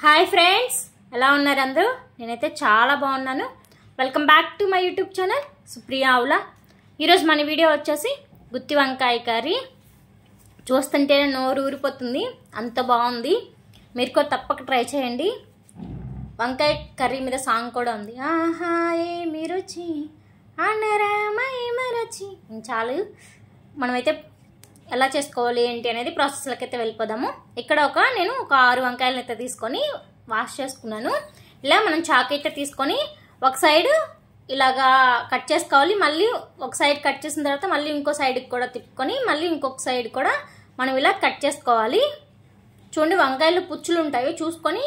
Hi friends, ఎలా ఉన్నారు అందరూ? నేనైతే చాలా బాగున్నాను. Welcome back to my YouTube channel Supriya ఆవుల. ఈరోజు మన వీడియో వచ్చేసి గుత్తి వంకాయ కర్రీ. చూస్తుంటేనే నోరు ఊరిపోతుంది, అంత బాగుంది. మీరు కూడా తప్పక ట్రై చేయండి. వంకాయ కర్రీ మీద సాంగ్ కూడా ఉంది. ఆహా ఏమి రుచి అనరామై మరచి. చాలు, మనమైతే ఎలా చేసుకోవాలి ఏంటి అనేది ప్రాసెస్లోకి అయితే వెళ్ళిపోదాము. ఇక్కడ నేను ఒక 6 వంకాయలను అయితే తీసుకొని వాష్ చేసుకున్నాను. ఇలా మనం చాకు అయితే తీసుకొని ఒక సైడ్ ఇలాగా కట్ చేసుకోవాలి. మళ్ళీ ఒక సైడ్ కట్ చేసిన తర్వాత మళ్ళీ ఇంకో సైడ్కి కూడా తిప్పుకొని మళ్ళీ ఇంకొక సైడ్ కూడా మనం ఇలా కట్ చేసుకోవాలి. చూడండి, వంకాయలు పుచ్చులు ఉంటాయి, చూసుకొని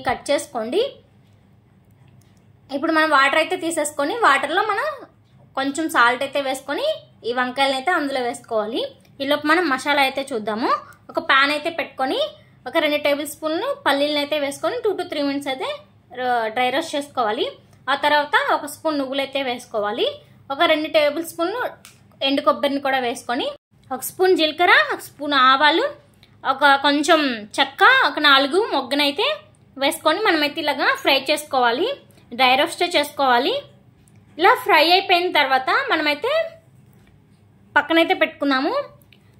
కట్ చేసుకోండి. ఇప్పుడు మనం వాటర్ అయితే తీసేసుకొని వాటర్లో మనం కొంచెం సాల్ట్ అయితే వేసుకొని ఈ వంకాయలను అయితే అందులో వేసుకోవాలి. ఈలోపు మనం మసాలా అయితే చూద్దాము. ఒక ప్యాన్ అయితే పెట్టుకొని ఒక 2 టేబుల్ స్పూన్లు పల్లీలను అయితే వేసుకొని 2 to 3 మినిట్స్ అయితే డ్రై రోస్ట్ చేసుకోవాలి. ఆ తర్వాత ఒక స్పూన్ నువ్వులు అయితే వేసుకోవాలి. ఒక 2 టేబుల్ స్పూన్లు ఎండు కొబ్బరిని కూడా వేసుకొని ఒక స్పూన్ జీలకర్ర, ఒక స్పూన్ ఆవాలు, ఒక కొంచెం చెక్క, ఒక 4 మొగ్గనైతే వేసుకొని మనమైతే ఇలాగా ఫ్రై చేసుకోవాలి. డ్రై రోస్ట్ చేసుకోవాలి. ఇలా ఫ్రై అయిపోయిన తర్వాత మనమైతే పక్కనైతే పెట్టుకున్నాము.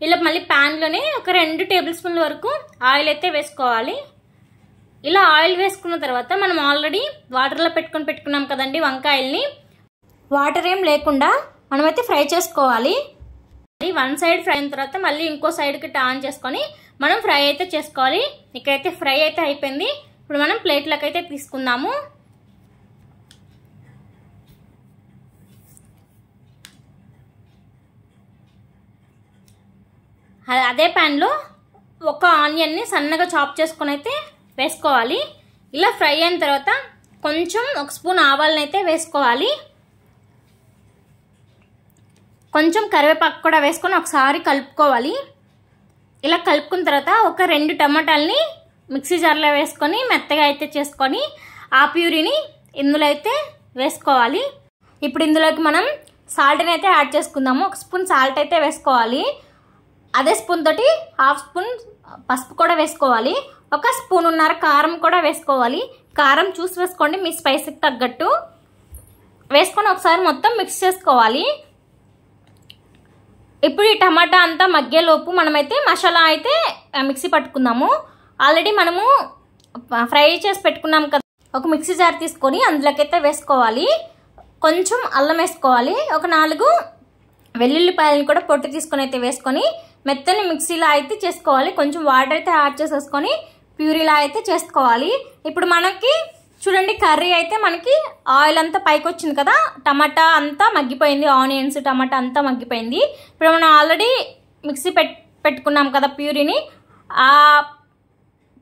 ఇలా మళ్ళీ ప్యాన్లోనే ఒక 2 టేబుల్ స్పూన్ల వరకు ఆయిల్ అయితే వేసుకోవాలి. ఇలా ఆయిల్ వేసుకున్న తర్వాత మనం ఆల్రెడీ వాటర్లో పెట్టుకున్నాం కదండి వంకాయల్ని. వాటర్ ఏం లేకుండా మనమైతే ఫ్రై చేసుకోవాలి. వన్ సైడ్ ఫ్రై అయిన తర్వాత మళ్ళీ ఇంకో సైడ్కి టర్న్ చేసుకొని మనం ఫ్రై అయితే చేసుకోవాలి. ఇక్కడైతే ఫ్రై అయితే అయిపోయింది. ఇప్పుడు మనం ప్లేట్లోకి అయితే తీసుకుందాము. అదే ప్యాన్లో ఒక ఆనియన్ని సన్నగా చాప్ చేసుకొని అయితే వేసుకోవాలి. ఇలా ఫ్రై అయిన తర్వాత కొంచెం ఒక స్పూన్ ఆవాలను అయితే వేసుకోవాలి. కొంచెం కరివేపాకు కూడా వేసుకొని ఒకసారి కలుపుకోవాలి. ఇలా కలుపుకున్న తర్వాత ఒక 2 టమాటాలని మిక్సీ జార్లో వేసుకొని మెత్తగా అయితే చేసుకొని ఆ ప్యూరీని ఇందులో అయితే వేసుకోవాలి. ఇప్పుడు ఇందులోకి మనం సాల్ట్ని అయితే యాడ్ చేసుకుందాము. ఒక స్పూన్ సాల్ట్ అయితే వేసుకోవాలి. అదే స్పూన్ తోటి 1/2 స్పూన్ పసుపు కూడా వేసుకోవాలి. 1 స్పూనున్నర కారం కూడా వేసుకోవాలి. కారం చూసి వేసుకోండి, మీ స్పైస్కి తగ్గట్టు వేసుకొని ఒకసారి మొత్తం మిక్స్ చేసుకోవాలి. ఇప్పుడు ఈ టమాటా అంతా మగ్గేలోపు మనమైతే మసాలా అయితే మిక్సీ పట్టుకుందాము. ఆల్రెడీ మనము ఫ్రై చేసి పెట్టుకున్నాం కదా, ఒక మిక్సీ జార్ తీసుకొని అందులోకైతే వేసుకోవాలి. కొంచెం అల్లం వేసుకోవాలి. ఒక 4 వెల్లుల్లిపాయలను కూడా పొట్టు తీసుకొని అయితే వేసుకొని మెత్తని మిక్సీలా అయితే చేసుకోవాలి. కొంచెం వాటర్ అయితే యాడ్ చేసేసుకొని ప్యూరీలా అయితే చేసుకోవాలి. ఇప్పుడు మనకి చూడండి, కర్రీ అయితే మనకి ఆయిల్ అంతా పైకి వచ్చింది కదా, టమాటా అంతా మగ్గిపోయింది, ఆనియన్స్ టమాటా అంతా మగ్గిపోయింది. ఇప్పుడు మనం ఆల్రెడీ మిక్సీ పెట్టుకున్నాం కదా ప్యూరీని, ఆ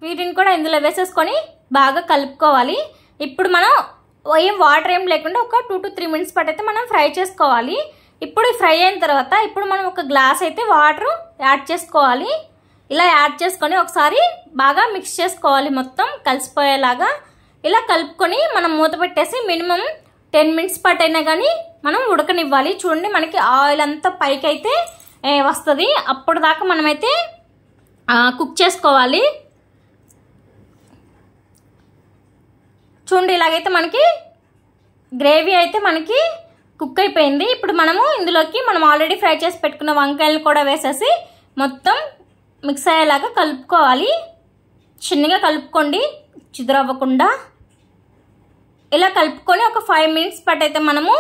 ప్యూరీని కూడా ఇందులో వేసేసుకొని బాగా కలుపుకోవాలి. ఇప్పుడు మనం వాటర్ ఏం లేకుండా ఒక 2 to 3 మినిట్స్ పాటు అయితే మనం ఫ్రై చేసుకోవాలి. ఇప్పుడు ఫ్రై అయిన తర్వాత ఇప్పుడు మనం ఒక గ్లాస్ అయితే వాటర్ యాడ్ చేసుకోవాలి. ఇలా యాడ్ చేసుకొని ఒకసారి బాగా మిక్స్ చేసుకోవాలి, మొత్తం కలిసిపోయేలాగా. ఇలా కలుపుకొని మనం మూత పెట్టేసి మినిమం 10 మినిట్స్ పాటు అయినా కానీ మనం ఉడకనివ్వాలి. చూడండి, మనకి ఆయిల్ అంతా పైకి అయితే వస్తుంది. అప్పుడు దాకా మనమైతే కుక్ చేసుకోవాలి. చూడండి, ఇలాగైతే మనకి గ్రేవీ అయితే మనకి కుక్ అయిపోయింది. ఇప్పుడు మనము ఇందులోకి మనం ఆల్రెడీ ఫ్రై చేసి పెట్టుకున్న వంకాయలను కూడా వేసేసి మొత్తం మిక్స్ అయ్యేలాగా కలుపుకోవాలి. చిన్నగా కలుపుకోండి, చిదురవ్వకుండా. ఇలా కలుపుకొని ఒక 5 మినిట్స్ పాటు అయితే మనము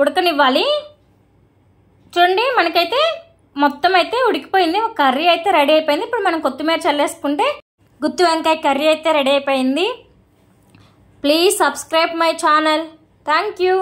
ఉడకనివ్వాలి. చూడండి, మనకైతే మొత్తం అయితే ఉడికిపోయింది. ఒక కర్రీ అయితే రెడీ అయిపోయింది. ఇప్పుడు మనం కొత్తిమీర చల్లేసుకుంటే గుత్తి వంకాయ కర్రీ అయితే రెడీ అయిపోయింది. Please subscribe my channel. Thank you.